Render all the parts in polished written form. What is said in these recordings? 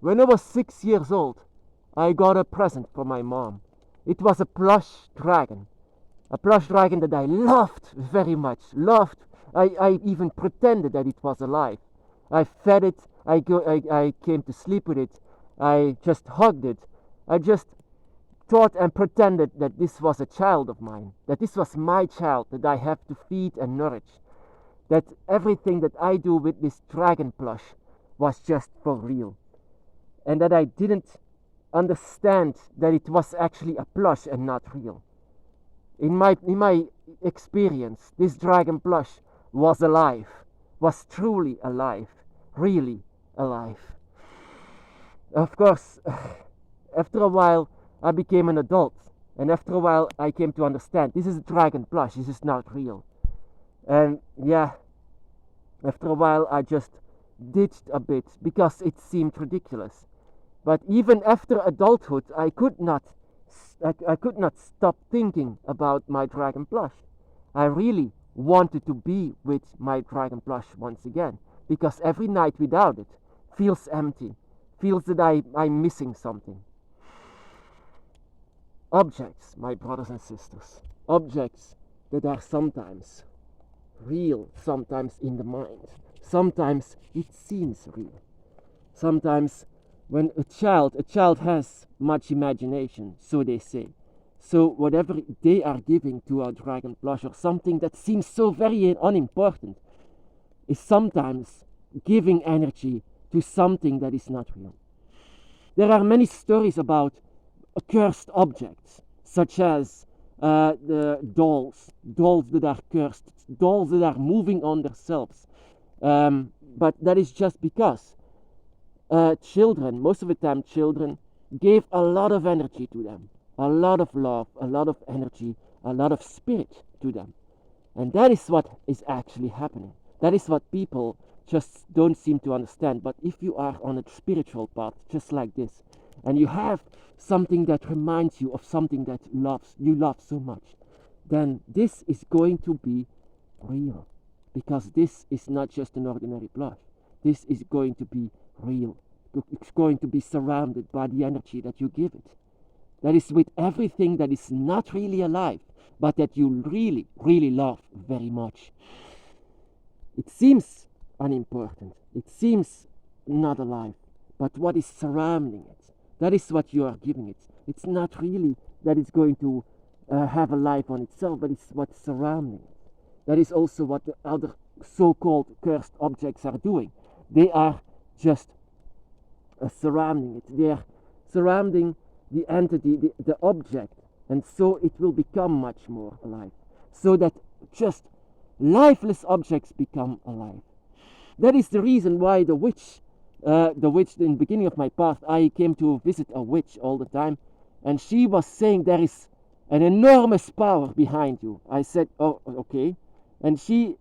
When I was 6 years old, I got a present from my mom. It was a plush dragon. A plush dragon that I loved very much. Loved. I even pretended that it was alive. I fed it. I came to sleep with it. I just hugged it. I just thought and pretended that this was a child of mine. That this was my child that I have to feed and nourish. That everything that I do with this dragon plush was just for real. And that I didn't understand that it was actually a plush and not real. In my experience, this dragon plush was alive, was truly alive, really alive. Of course, after a while, I became an adult, and after a while, I came to understand this is a dragon plush, this is not real. And yeah, after a while, I just ditched a bit because it seemed ridiculous. But even after adulthood, I could not stop thinking about my dragon plush. I really wanted to be with my dragon plush once again, because every night without it feels empty, feels that I'm missing something. Objects, my brothers and sisters, objects that are sometimes real, sometimes in the mind, sometimes it seems real. Sometimes when a child has much imagination, so they say. So whatever they are giving to a dragon plush or something that seems so very unimportant is sometimes giving energy to something that is not real. There are many stories about cursed objects, such as the dolls that are cursed, dolls that are moving on themselves. But that is just because children, most of the time children, gave a lot of energy to them, a lot of love, a lot of energy, a lot of spirit to them. And that is what is actually happening. That is what people just don't seem to understand. But if you are on a spiritual path, just like this, and you have something that reminds you of something that you love so much, then this is going to be real. Because this is not just an ordinary plush. This is going to be real. It's going to be surrounded by the energy that you give it. That is with everything that is not really alive, but that you really, really love very much. It seems unimportant. It seems not alive. But what is surrounding it? That is what you are giving it. It's not really that it's going to have a life on itself, but it's what's surrounding it. That is also what the other so-called cursed objects are doing. They are just surrounding it. They are surrounding the entity, the object, and so it will become much more alive. So that just lifeless objects become alive. That is the reason why the witch, in the beginning of my path, I came to visit a witch all the time, and she was saying there is an enormous power behind you. I said, oh, okay. And she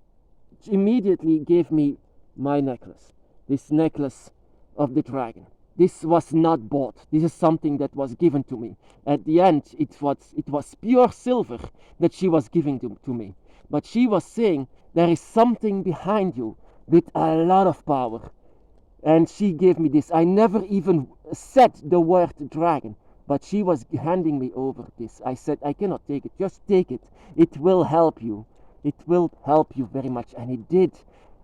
immediately gave me my necklace, this necklace of the dragon. This was not bought. This is something that was given to me. At the end, it was pure silver that she was giving to me. But she was saying, there is something behind you with a lot of power. And she gave me this. I never even said the word dragon, but she was handing me over this. I said, I cannot take it. Just take it. It will help you. It will help you very much. And it did.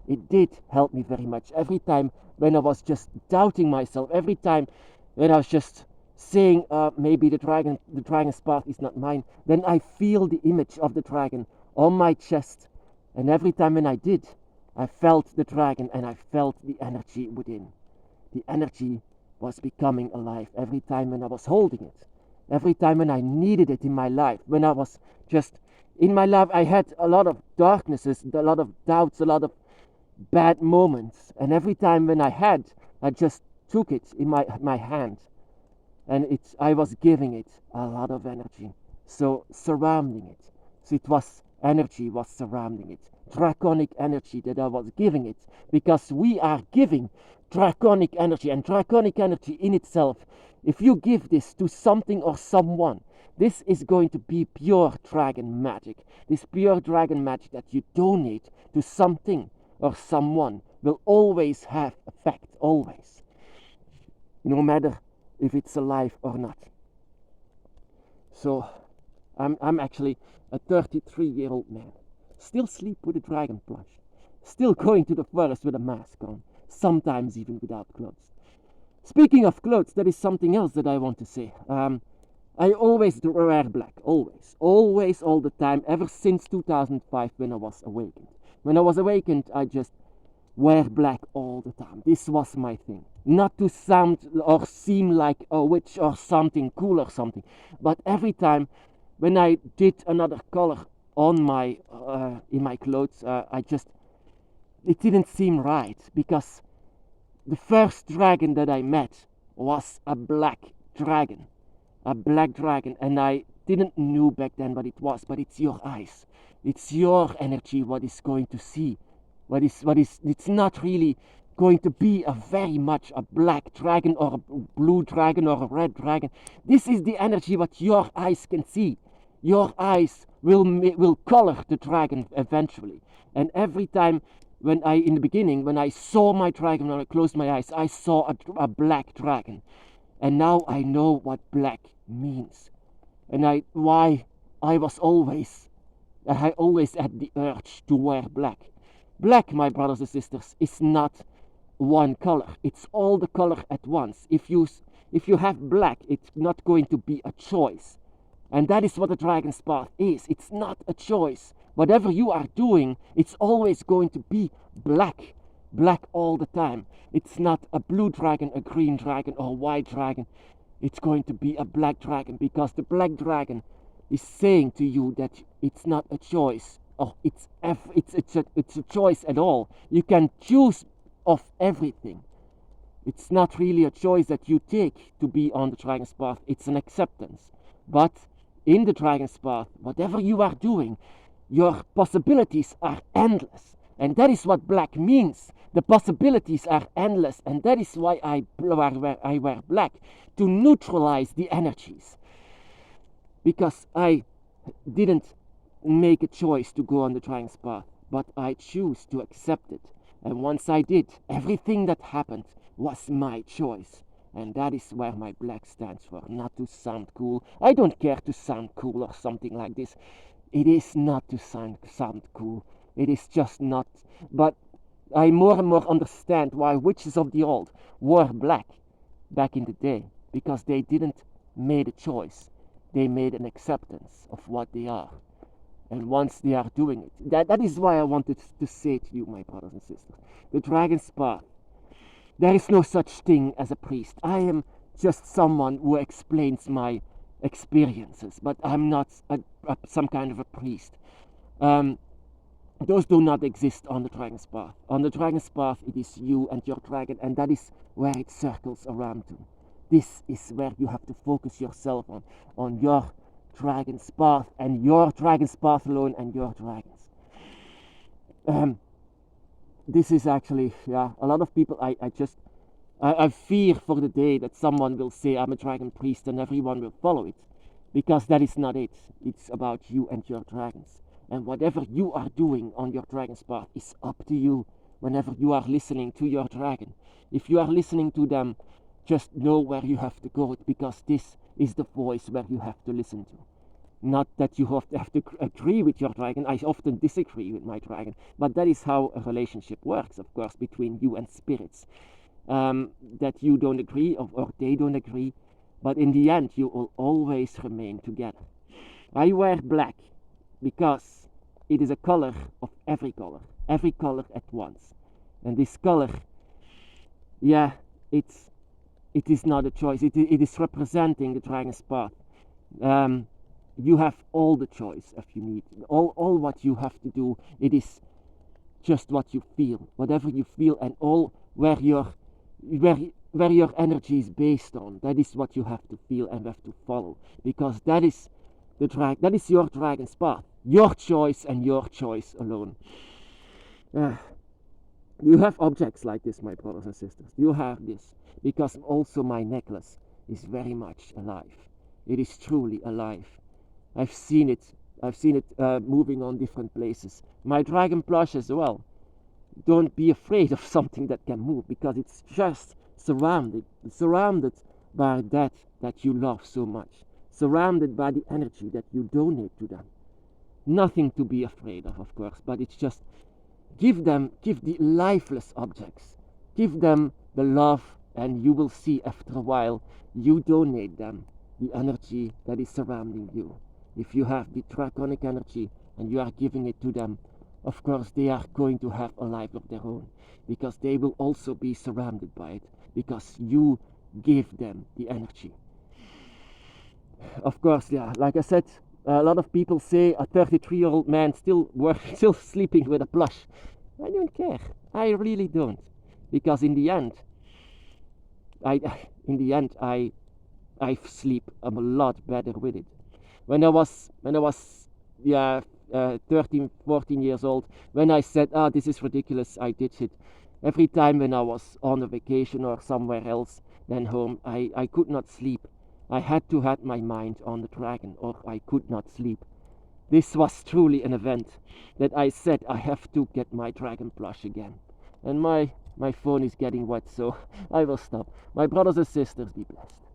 It did help me very much. Every time when I was just doubting myself, every time when I was just saying, maybe the dragon's path is not mine, then I feel the image of the dragon on my chest. And every time when I did, I felt the dragon and I felt the energy within. The energy was becoming alive every time when I was holding it. Every time when I needed it in my life. When I was just in my life, I had a lot of darknesses, a lot of doubts, a lot of bad moments. And every time when I just took it in my hand. And I was giving it a lot of energy. So surrounding it. So it was energy was surrounding it. Draconic energy that I was giving it. Because we are giving draconic energy. And draconic energy in itself, if you give this to something or someone, this is going to be pure dragon magic. This pure dragon magic that you donate to something or someone will always have effect. Always. no matter if it's alive or not. So I'm actually a 33-year-old man, still sleep with a dragon plush, still going to the forest with a mask on, sometimes even without clothes. Speaking of clothes, there is something else that I want to say. I always wear black, always, all the time, ever since 2005 when I was awakened. When I was awakened, I just wear black all the time. This was my thing. Not to sound or seem like a witch or something cool or something, but every time when I did another color on my in my clothes, it didn't seem right, because the first dragon that I met was a black dragon, and I didn't know back then what it was, but it's your eyes, it's your energy what is going to see, it's not really going to be a very much a black dragon or a blue dragon or a red dragon. This is the energy what your eyes can see. Your eyes will color the dragon eventually. And every time when in the beginning, when I saw my dragon, when I closed my eyes, I saw a black dragon. And now I know what black means. And why I always had the urge to wear black. Black, my brothers and sisters, is not one color. It's all the color at once. If you have black, it's not going to be a choice. And that is what the dragon's path is. It's not a choice. Whatever you are doing, it's always going to be black. Black all the time. It's not a blue dragon, a green dragon, or a white dragon. It's going to be a black dragon, because the black dragon is saying to you that it's not a choice. Or it's a choice at all. You can choose of everything. It's not really a choice that you take to be on the dragon's path. It's an acceptance. But in the dragon's path, whatever you are doing, your possibilities are endless. And that is what black means. The possibilities are endless. And that is why I wear black, to neutralize the energies. Because I didn't make a choice to go on the dragon's path, but I choose to accept it. And once I did, everything that happened was my choice. And that is where my black stands for. Not to sound cool. I don't care to sound cool or something like this. It is not to sound cool. It is just not. But I more and more understand why witches of the old wore black back in the day. Because they didn't make a choice. They made an acceptance of what they are. And once they are doing it, that is why I wanted to say to you, my brothers and sisters, the dragon's path. There is no such thing as a priest. I am just someone who explains my experiences, but I'm not some kind of a priest. Those do not exist on the dragon's path. On the dragon's path, it is you and your dragon, and that is where it circles around to. This is where you have to focus yourself on your dragon's path, and your dragon's path alone, and your dragons. This is actually, a lot of people, I fear for the day that someone will say I'm a dragon priest and everyone will follow it, because that is not it. It's about you and your dragons. And whatever you are doing on your dragon's path is up to you whenever you are listening to your dragon. If you are listening to them, just know where you have to go, because this is the voice where you have to listen to. Not that you have to agree with your dragon. I often disagree with my dragon, but that is how a relationship works, of course, between you and spirits. That you don't agree, or they don't agree, but in the end you will always remain together. I wear black because it is a color of every color at once. And this color, it is not a choice. It is representing the dragon's path. You have all the choice if you need. All what you have to do, it is just what you feel. Whatever you feel, and all where your energy is based on, that is what you have to feel and have to follow. Because that is your dragon's path. Your choice and your choice alone. You have objects like this, my brothers and sisters. You have this. Because also my necklace is very much alive. It is truly alive. I've seen it moving on different places. My dragon plush as well. Don't be afraid of something that can move, because it's just surrounded by that you love so much, surrounded by the energy that you donate to them. Nothing to be afraid of course, but it's just give the lifeless objects, give them the love, and you will see after a while you donate them the energy that is surrounding you. If you have the draconic energy and you are giving it to them, of course they are going to have a life of their own, because they will also be surrounded by it, because you give them the energy. Of course, yeah, like I said, a lot of people say a 33-year-old man still sleeping with a plush. I don't care. I really don't, because in the end, I sleep a lot better with it. When I was 13, 14 years old, when I said, this is ridiculous, I did it. Every time when I was on a vacation or somewhere else than home, I could not sleep. I had to have my mind on the dragon, or I could not sleep. This was truly an event that I said I have to get my dragon plush again. And my phone is getting wet, so I will stop. My brothers and sisters, be blessed.